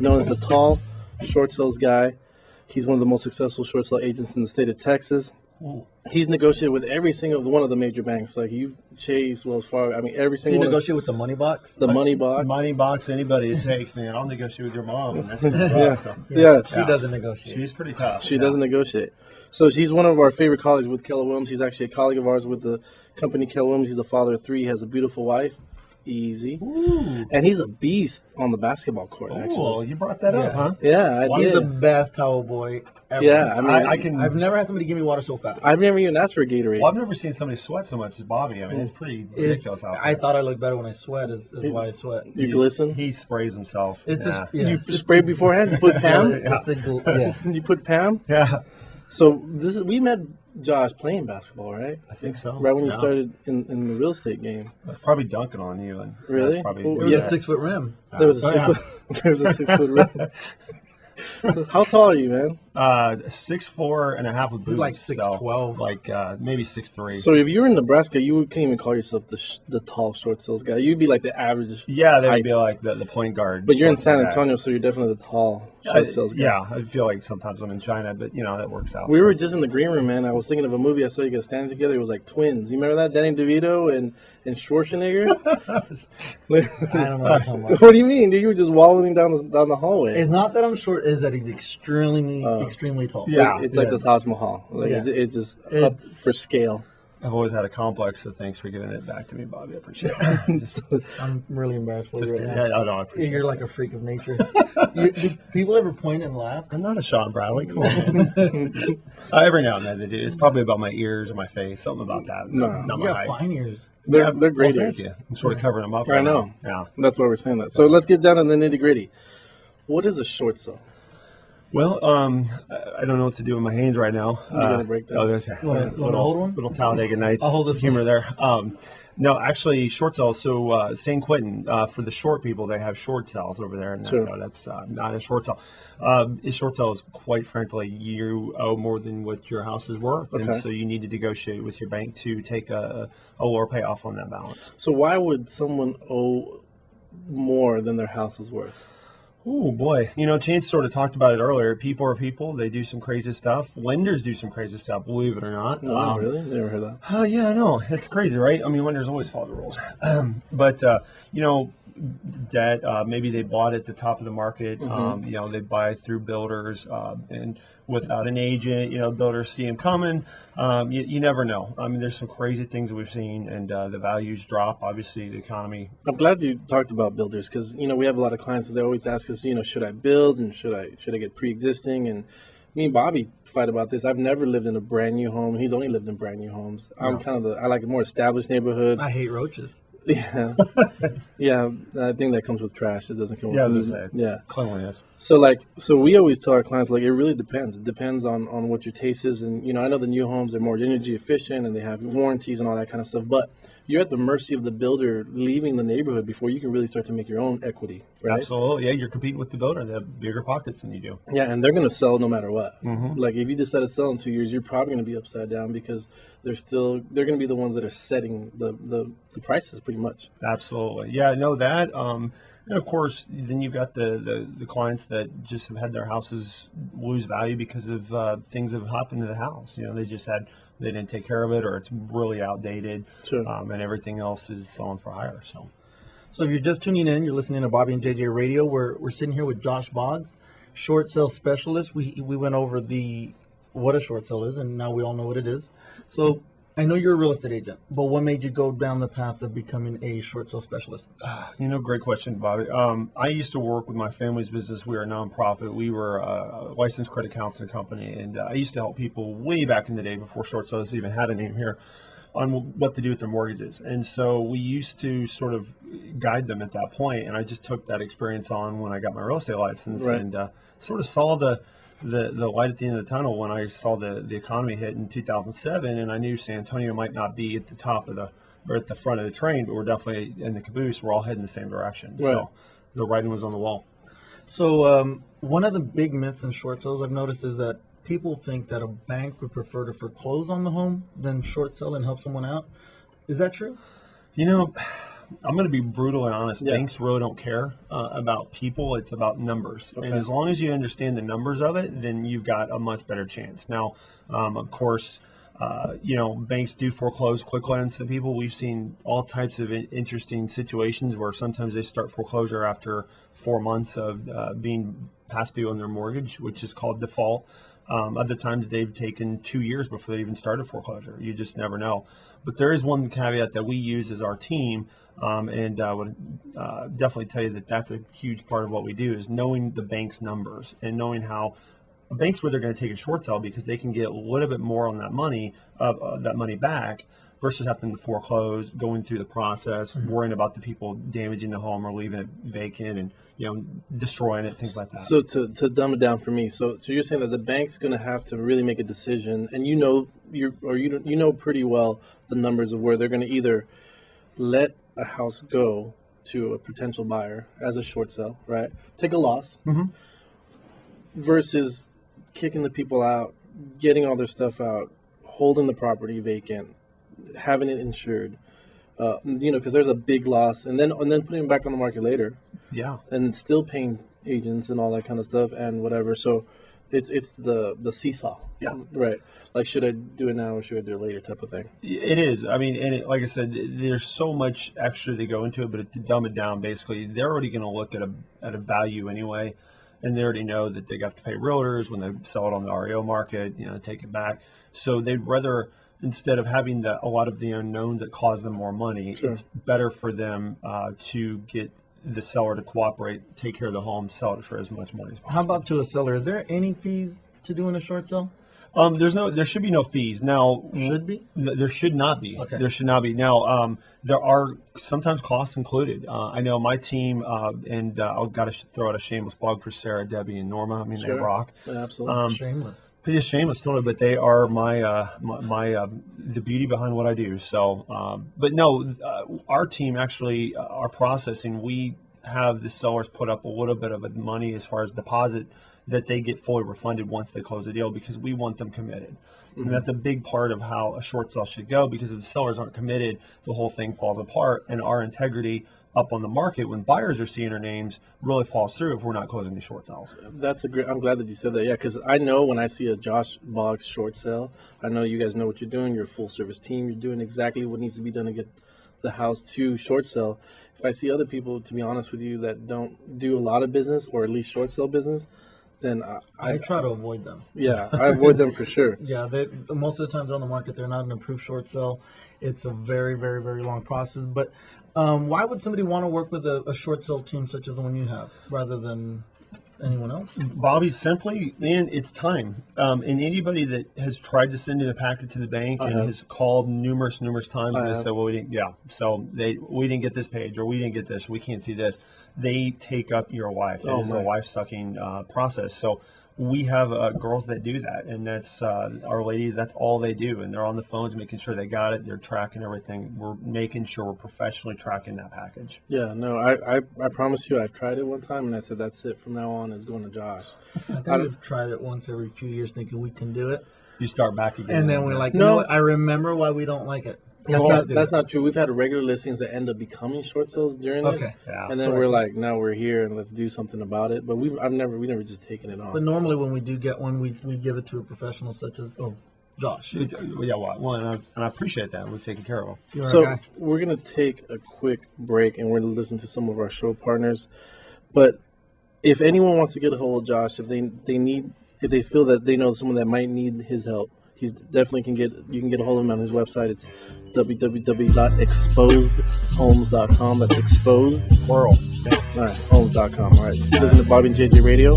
He's known as the tall short sales guy. He's one of the most successful short sale agents in the state of Texas. Ooh. He's negotiated with every single one of the major banks. Like you, Chase, Wells Fargo. I mean, every Do single you one. negotiate with the money box? The money box. Money box, anybody it takes, man. I'll negotiate with your mom. And that's Yeah. She doesn't negotiate. She's pretty tough. She doesn't negotiate. So she's one of our favorite colleagues with Keller Williams. He's actually a colleague of ours with the company Keller Williams. He's the father of 3. He has a beautiful wife. Easy. Ooh. And he's a beast on the basketball court, actually. Oh, you brought that up, huh? Yeah, I He's did. the best towel boy ever. Yeah, I mean, I've never had somebody give me water so fast. I've never even asked for a Gatorade. Well, I've never seen somebody sweat so much as Bobby. I mean, it's pretty ridiculous out there. I thought I looked better when I sweat. Is why I sweat. You glisten? He sprays himself. It's yeah. just You spray beforehand? You put Pam? Yeah. You put Pam? Yeah, So we met Josh playing basketball, right? I think so. Right when you started in the real estate game. That's probably dunking on you. And Really? That's probably, Well, There was Yeah. a 6-foot rim. There was a 6-foot rim. How tall are you, man? 6'4" and a half with boots. like 6'12". like maybe 6'3". So if you were in Nebraska, you couldn't even call yourself the tall short sales guy. You'd be like the average. yeah, they height. would be like the point guard. But you're in something San like that. Antonio, so you're definitely the tall short sales guy. Yeah, I feel like sometimes I'm in China, but that works out. We so. were just in the green room, man. I was thinking of a movie I saw you guys standing together. It was like twins. You remember that? Danny DeVito and Schwarzenegger? I don't know what you're talking about. What do you mean? Dude, you were just wallowing down the hallway. It's not that I'm short, is that he's extremely tall. Yeah. It's like the Taj Mahal. Like Yeah. it's just up for scale. I've always had a complex, so thanks for giving it back to me, Bobby. I appreciate it. Just I'm really embarrassed for you right kidding. now. Yeah, I appreciate You're it. like a freak of nature. Do people ever point and laugh? I'm not a Sean Bradley. Come on. Every now and then they do. It's probably about my ears or my face, something about that. No. Not You my got height. fine ears. They're great. Well, thank you. I'm sort of covering them up. I right know. now. Yeah. That's why we're saying that. So let's get down to the nitty gritty. What is a short sell? Well, I don't know what to do with my hands right now. You're gonna break that. Oh, okay. You wanna hold one? Little Talladega Nights I'll hold this humor there. No, actually, short sales. So San Quentin, for the short people, they have short sales over there. And Sure. no, that's not a short sale. A short sale is, quite frankly, you owe more than what your house is worth. Okay. And so you need to negotiate with your bank to take a lower payoff on that balance. So why would someone owe more than their house is worth? Oh boy, Chance sort of talked about it earlier. People are people; they do some crazy stuff. Lenders do some crazy stuff, believe it or not. No, really? Never heard that. Oh yeah, I know. It's crazy, right? I mean, lenders always follow the rules. But debt. Maybe they bought at the top of the market. They buy through builders and without an agent. Builders see them coming. You never know. I mean, there's some crazy things that we've seen, and the values drop. Obviously, the economy. I'm glad you talked about builders because we have a lot of clients that they always ask us, should I build and should I get pre-existing? And me and Bobby fight about this. I've never lived in a brand new home. He's only lived in brand new homes. I'm kind of I like more established neighborhoods. I hate roaches. Yeah, yeah. I think that comes with trash. It doesn't come Yeah, I with was gonna say. yeah. Cleanliness. So we always tell our clients, like, it really depends. It depends on what your taste is. And, I know the new homes are more energy efficient and they have warranties and all that kind of stuff. But you're at the mercy of the builder leaving the neighborhood before you can really start to make your own equity, right? Absolutely. Yeah, you're competing with the builder. They have bigger pockets than you do. Yeah, and they're going to sell no matter what. Mm-hmm. Like, if you decide to sell in 2 years, you're probably going to be upside down because they're going to be the ones that are setting the prices pretty much. Absolutely. Yeah, no, that. And of course, then you've got the clients that just have had their houses lose value because of things that have happened to the house. They didn't take care of it, or it's really outdated, Sure. And everything else is selling for higher. So if you're just tuning in, you're listening to Bobby and JJ Radio. We're sitting here with Josh Boggs, short sale specialist. We went over what a short sale is, and now we all know what it is. So I know you're a real estate agent, but what made you go down the path of becoming a short sale specialist? Great question, Bobby. I used to work with my family's business. We were a nonprofit. We were a licensed credit counseling company, and I used to help people way back in the day before short sales even had a name here on what to do with their mortgages. And so we used to sort of guide them at that point, and I just took that experience on when I got my real estate license, Right. and sort of saw the light at the end of the tunnel when I saw the economy hit in 2007, and I knew San Antonio might not be at the top of or at the front of the train, but we're definitely in the caboose. We're all heading the same direction. Right. So the writing was on the wall. So one of the big myths in short sales I've noticed is that people think that a bank would prefer to foreclose on the home than short sell and help someone out. Is that true? I'm going to be brutally honest. Yeah. Banks really don't care about people. It's about numbers. Okay. And as long as you understand the numbers of it, then you've got a much better chance. Now, of course, banks do foreclose quickly on some people. We've seen all types of interesting situations where sometimes they start foreclosure after 4 months of being past due on their mortgage, which is called default. Other times they've taken 2 years before they even started foreclosure. You just never know. But there is one caveat that we use as our team, and I would definitely tell you that that's a huge part of what we do, is knowing the bank's numbers and knowing how banks where they're going to take a short sale because they can get a little bit more on that money back versus having to foreclose, going through the process, worrying about the people damaging the home or leaving it vacant and destroying it, things like that. So to dumb it down for me, so you're saying that the bank's going to have to really make a decision, and you know pretty well the numbers of where they're going to either let a house go to a potential buyer as a short sale, right? Take a loss, versus kicking the people out, getting all their stuff out, holding the property vacant, having it insured, because there's a big loss, and then putting it back on the market later, and still paying agents and all that kind of stuff and whatever. So it's the seesaw, right? Like, should I do it now or should I do it later type of thing? It is. I mean, and like I said, there's so much extra that go into it, but to dumb it down, basically, they're already going to look at a value anyway. And they already know that they have to pay realtors when they sell it on the REO market, take it back. So they'd rather, instead of having a lot of the unknowns that cause them more money, it's better for them to get the seller to cooperate, take care of the home, sell it for as much money as possible. How about to a seller? Is there any fees to doing a short sale? There should be no fees. Now, should be? There should not be. Okay. There should not be. Now, there are sometimes costs included. I know my team, and I've got to throw out a shameless plug for Sarah, Debbie, and Norma. I mean, they rock. Yeah, absolutely. Shameless. Yeah, shameless, totally. But they are my the beauty behind what I do. So, but no, our team actually, our processing, we have the sellers put up a little bit of money as far as deposit that they get fully refunded once they close the deal, because we want them committed. And that's a big part of how a short sale should go, because if the sellers aren't committed, the whole thing falls apart, and our integrity up on the market when buyers are seeing our names really falls through if we're not closing these short sales. I'm glad that you said that. Yeah, because I know when I see a Josh Boggs short sale, I know you guys know what you're doing. You're a full service team. You're doing exactly what needs to be done to get the house to short sale. If I see other people, to be honest with you, that don't do a lot of business, or at least short sale business, then I try to avoid them. Yeah, I avoid them for sure. Yeah, most of the times on the market, they're not an approved short sale. It's a very, very, very long process. But why would somebody want to work with a short sale team such as the one you have, rather than anyone else? Bobby, simply, man, it's time. And anybody that has tried to send in a packet to the bank and has called numerous times, and they said, well, we didn't get this page, or we didn't get this, we can't see this. They take up your life. It is a life-sucking process. So we have girls that do that, and that's our ladies. That's all they do, and they're on the phones making sure they got it. They're tracking everything. We're making sure we're professionally tracking that package. Yeah, no, I promise you, I've tried it one time, and I said that's it. From now on, it's going to Josh. I think we've tried it once every few years, thinking we can do it. You start back again, and then we're like, no, I remember why we don't like it. That's not true. We've had regular listings that end up becoming short sales during it, and then we're like, now we're here and let's do something about it. But we never just taken it on. But normally when we do get one, we give it to a professional such as Josh. Yeah, and I appreciate that. We've taken care of them. So we're gonna take a quick break, and we're gonna listen to some of our show partners. But if anyone wants to get a hold of Josh, if they feel that they know someone that might need his help, you can get a hold of him on his website. It's www.exposedhomes.com. That's exposed. Plural. All right, homes.com. All right. Listen to Bobby and JJ Radio.